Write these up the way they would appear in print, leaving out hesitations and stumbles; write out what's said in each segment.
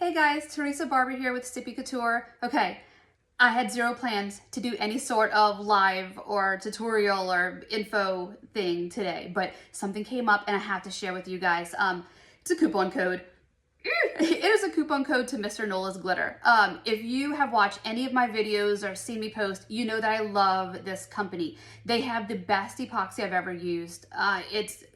Hey guys, Teresa Barber here with Sippie Couture. Okay, I had zero plans to do any sort of live or tutorial or info thing today, but something came up and I have to share with you guys. It's a coupon code. It is a coupon code to Mr. Nolas Glitter. If you have watched any of my videos or seen me post, you know that I love this company. They have the best epoxy I've ever used.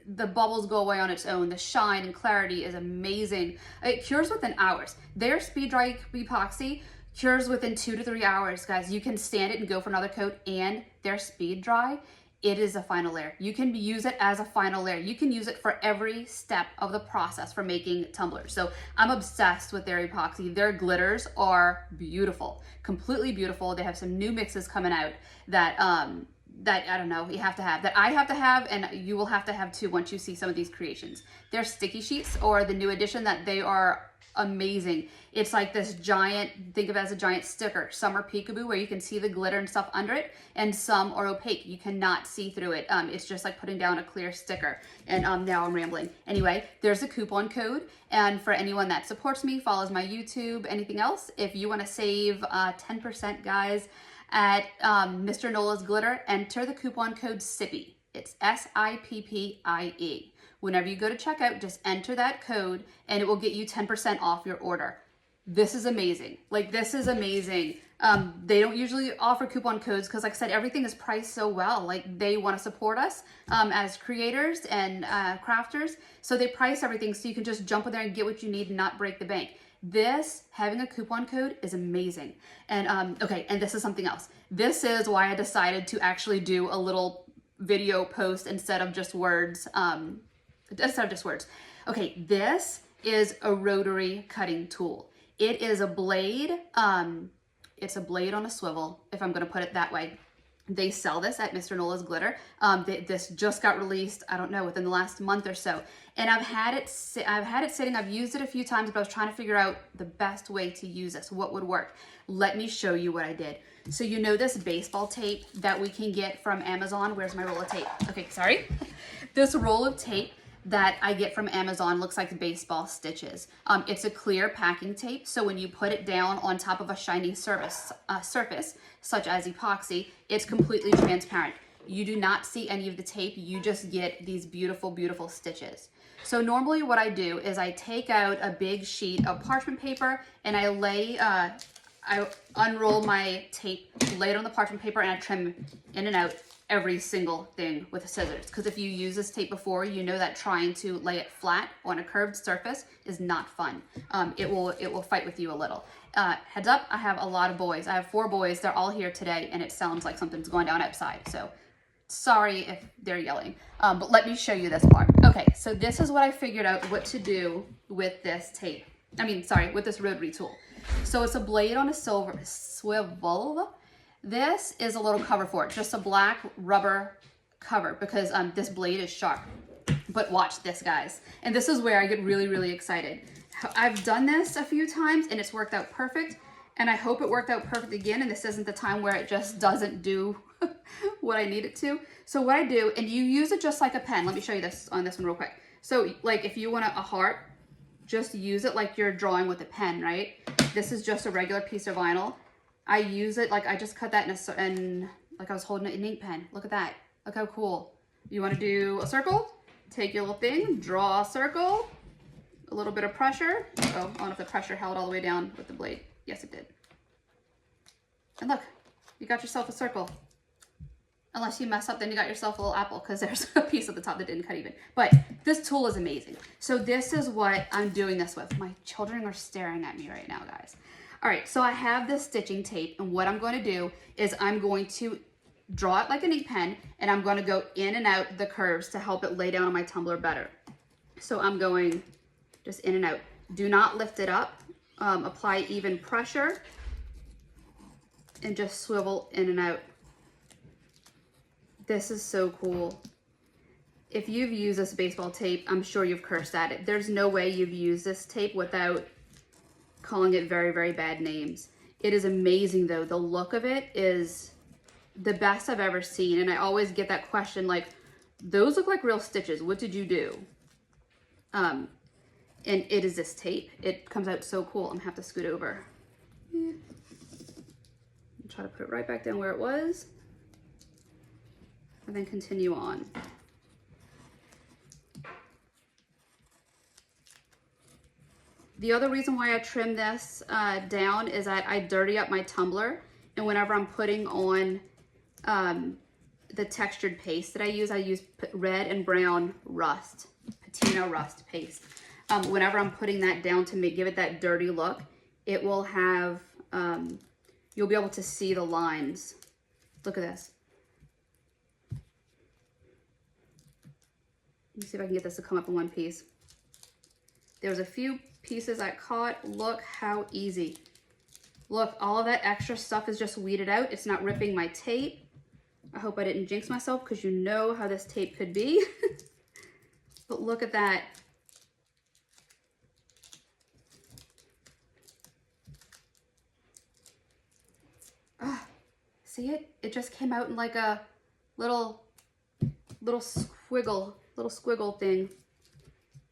The bubbles go away on its own. The shine and clarity is amazing. It cures within hours. Their speed dry epoxy cures within 2 to 3 hours, guys. You can stand it and go for another coat, and their speed dry, it is a final layer. You can use it as a final layer. You can use it for every step of the process for making tumblers. So I'm obsessed with their epoxy. Their glitters are beautiful, completely beautiful. They have some new mixes coming out that I don't know, you have to have, that I have to have, and you will have to have too once you see some of these creations. Their sticky sheets, or the new edition, that they are amazing. It's like this giant, think of it as a giant sticker. Some are peekaboo where you can see the glitter and stuff under it, and some are opaque. You cannot see through it. It's just like putting down a clear sticker. And now I'm rambling. Anyway, there's a coupon code, and for anyone that supports me, follows my YouTube, anything else, if you want to save 10%, guys, at Mr. Nolas Glitter, enter the coupon code Sippie. It's SIPPIE. Whenever you go to checkout, just enter that code and it will get you 10% off your order. This is amazing. Like, this is amazing. They don't usually offer coupon codes because, like I said, everything is priced so well. Like, they want to support us as creators and crafters. So they price everything so you can just jump in there and get what you need and not break the bank. This, having a coupon code, is amazing. And okay, and this is something else. This is why I decided to actually do a little video post instead of just words. Okay, this is a rotary cutting tool. It is a blade. It's a blade on a swivel, if I'm going to put it that way. They sell this at Mr. Nolas Glitter. This just got released, I don't know, within the last month or so. And I've had it sitting, I've used it a few times, but I was trying to figure out the best way to use this, what would work. Let me show you what I did. So you know this baseball tape that we can get from Amazon? Where's my roll of tape? Okay, sorry. This roll of tape that I get from Amazon looks like baseball stitches. It's a clear packing tape, so when you put it down on top of a shiny surface, such as epoxy, it's completely transparent. You do not see any of the tape, you just get these beautiful, beautiful stitches. So normally what I do is I take out a big sheet of parchment paper and I unroll my tape, lay it on the parchment paper, and I trim in and out every single thing with the scissors. Because if you use this tape before, you know that trying to lay it flat on a curved surface is not fun. It will fight with you a little. Heads up, I have a lot of boys. I have 4 boys. They're all here today, and it sounds like something's going down outside. So sorry if they're yelling. But let me show you this part. Okay, so this is what I figured out what to do with this tape. With this rotary tool. So it's a blade on a swivel. This is a little cover for it, just a black rubber cover, because this blade is sharp. But watch this, guys. And this is where I get really, really excited. I've done this a few times and it's worked out perfect. And I hope it worked out perfect again. And this isn't the time where it just doesn't do what I need it to. So what I do, and you use it just like a pen. Let me show you this on this one real quick. So like if you want a heart, just use it like you're drawing with a pen, right? This is just a regular piece of vinyl. I use it like I just cut that in like I was holding an ink pen. Look at that. Look how cool. You want to do a circle? Take your little thing, draw a circle, a little bit of pressure. Oh, I don't know if the pressure held all the way down with the blade. Yes, it did. And look, you got yourself a circle. Unless you mess up, then you got yourself a little apple, because there's a piece at the top that didn't cut even. But this tool is amazing. So this is what I'm doing this with. My children are staring at me right now, guys. All right, so I have this stitching tape, and what I'm going to do is I'm going to draw it like an ink pen, and I'm going to go in and out the curves to help it lay down on my tumbler better. So I'm going just in and out. Do not lift it up. Apply even pressure, and just swivel in and out. This is so cool. If you've used this baseball tape, I'm sure you've cursed at it. There's no way you've used this tape without calling it very, very bad names. It is amazing though. The look of it is the best I've ever seen. And I always get that question like, those look like real stitches. What did you do? and it is this tape. It comes out so cool. I'm gonna have to scoot over. Try to put it right back down where it was, and then continue on. The other reason why I trim this down is that I dirty up my tumbler, and whenever I'm putting on the textured paste that I use red and brown rust, patina rust paste. Whenever I'm putting that down to give it that dirty look, it will have, you'll be able to see the lines. Look at this. Let me see if I can get this to come up in one piece. There was a few pieces I caught. Look how easy. Look, all of that extra stuff is just weeded out. It's not ripping my tape. I hope I didn't jinx myself, because you know how this tape could be. But look at that. See it? It just came out in like a little squiggle thing.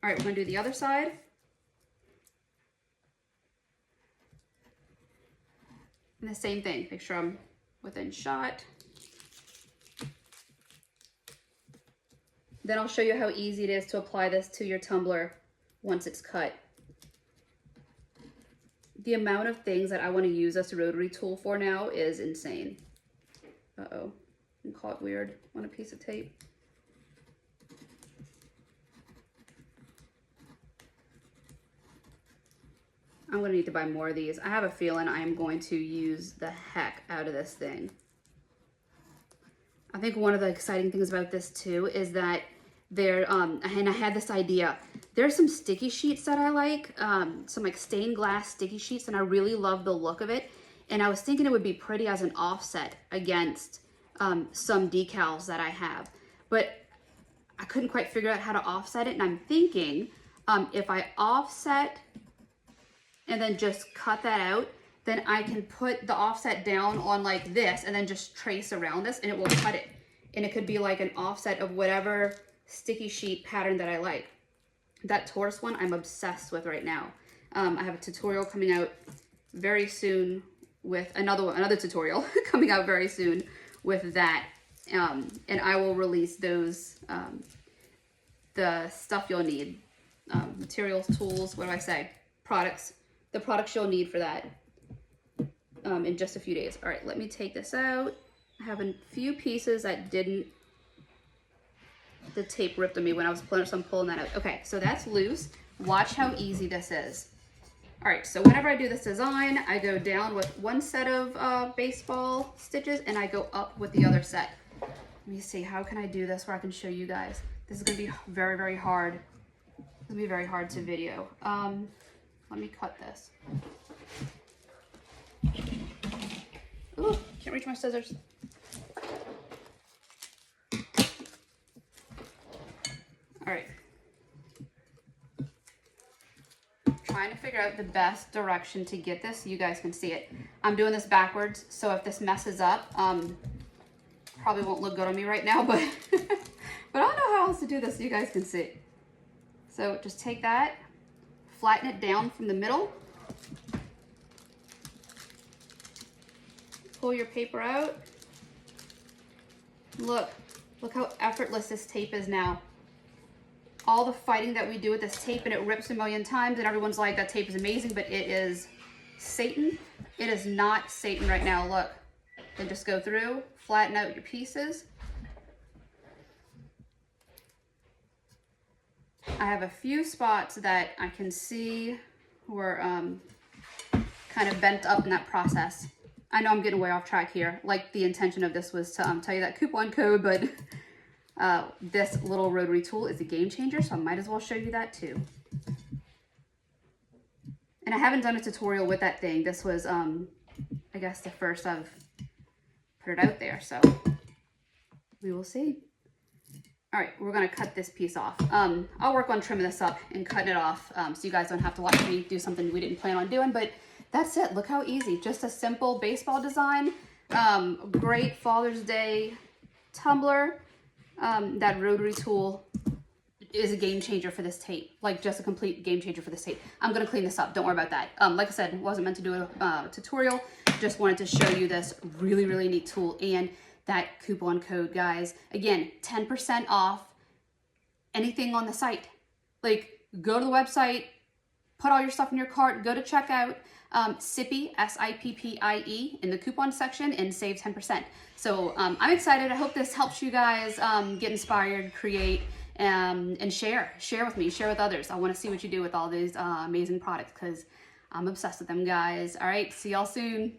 All right, we're gonna do the other side. And the same thing, make sure I'm within shot. Then I'll show you how easy it is to apply this to your tumbler once it's cut. The amount of things that I want to use this rotary tool for now is insane. Uh-oh, I'm caught weird on a piece of tape. I'm gonna need to buy more of these. I have a feeling I'm going to use the heck out of this thing. I think one of the exciting things about this too is that there, and I had this idea. There's some sticky sheets that I like, some like stained glass sticky sheets, and I really love the look of it. And I was thinking it would be pretty as an offset against some decals that I have, but I couldn't quite figure out how to offset it. And I'm thinking if I offset and then just cut that out, then I can put the offset down on like this and then just trace around this, and it will cut it. And it could be like an offset of whatever sticky sheet pattern that I like. That tortoise one I'm obsessed with right now. I have a tutorial coming out very soon with another tutorial coming out very soon with that. And I will release those, the stuff you'll need, materials, tools, what do I say? Products, the products you'll need for that in just a few days. All right, let me take this out. I have a few pieces that didn't, the tape ripped on me when I was pulling it, so I'm pulling that out. Okay, so that's loose. Watch how easy this is. All right, so whenever I do this design, I go down with one set of baseball stitches and I go up with the other set. Let me see, how can I do this where I can show you guys? This is gonna be very, very hard. It's gonna be very hard to video. Let me cut this. Ooh, can't reach my scissors. All right. Trying to figure out the best direction to get this so you guys can see it. I'm doing this backwards, so if this messes up, probably won't look good on me right now, but but I don't know how else to do this so you guys can see. So just take that, flatten it down from the middle, pull your paper out. Look how effortless this tape is now. All the fighting that we do with this tape, and it rips a million times, and everyone's like, that tape is amazing, but it is Satan. It is not Satan right now. Look, then just go through, flatten out your pieces. I have a few spots that I can see were kind of bent up in that process. I know I'm getting way off track here. Like, the intention of this was to tell you that coupon code, but this little rotary tool is a game changer, so I might as well show you that too. And I haven't done a tutorial with that thing. This was, I guess, the first I've put it out there, so we will see. All right, we're gonna cut this piece off. I'll work on trimming this up and cutting it off so you guys don't have to watch me do something we didn't plan on doing, but that's it. Look how easy. Just a simple baseball design. Great Father's Day tumbler. That rotary tool is a game changer for this tape, like just a complete game changer for this tape. I'm gonna clean this up, don't worry about that. Like I said, wasn't meant to do a tutorial, just wanted to show you this really, really neat tool and that coupon code, guys. Again, 10% off anything on the site. Like, go to the website, put all your stuff in your cart, go to checkout, Sippie, S-I-P-P-I-E, in the coupon section and save 10%. So I'm excited. I hope this helps you guys get inspired, create, and share with me, share with others. I want to see what you do with all these amazing products because I'm obsessed with them, guys. All right, see y'all soon.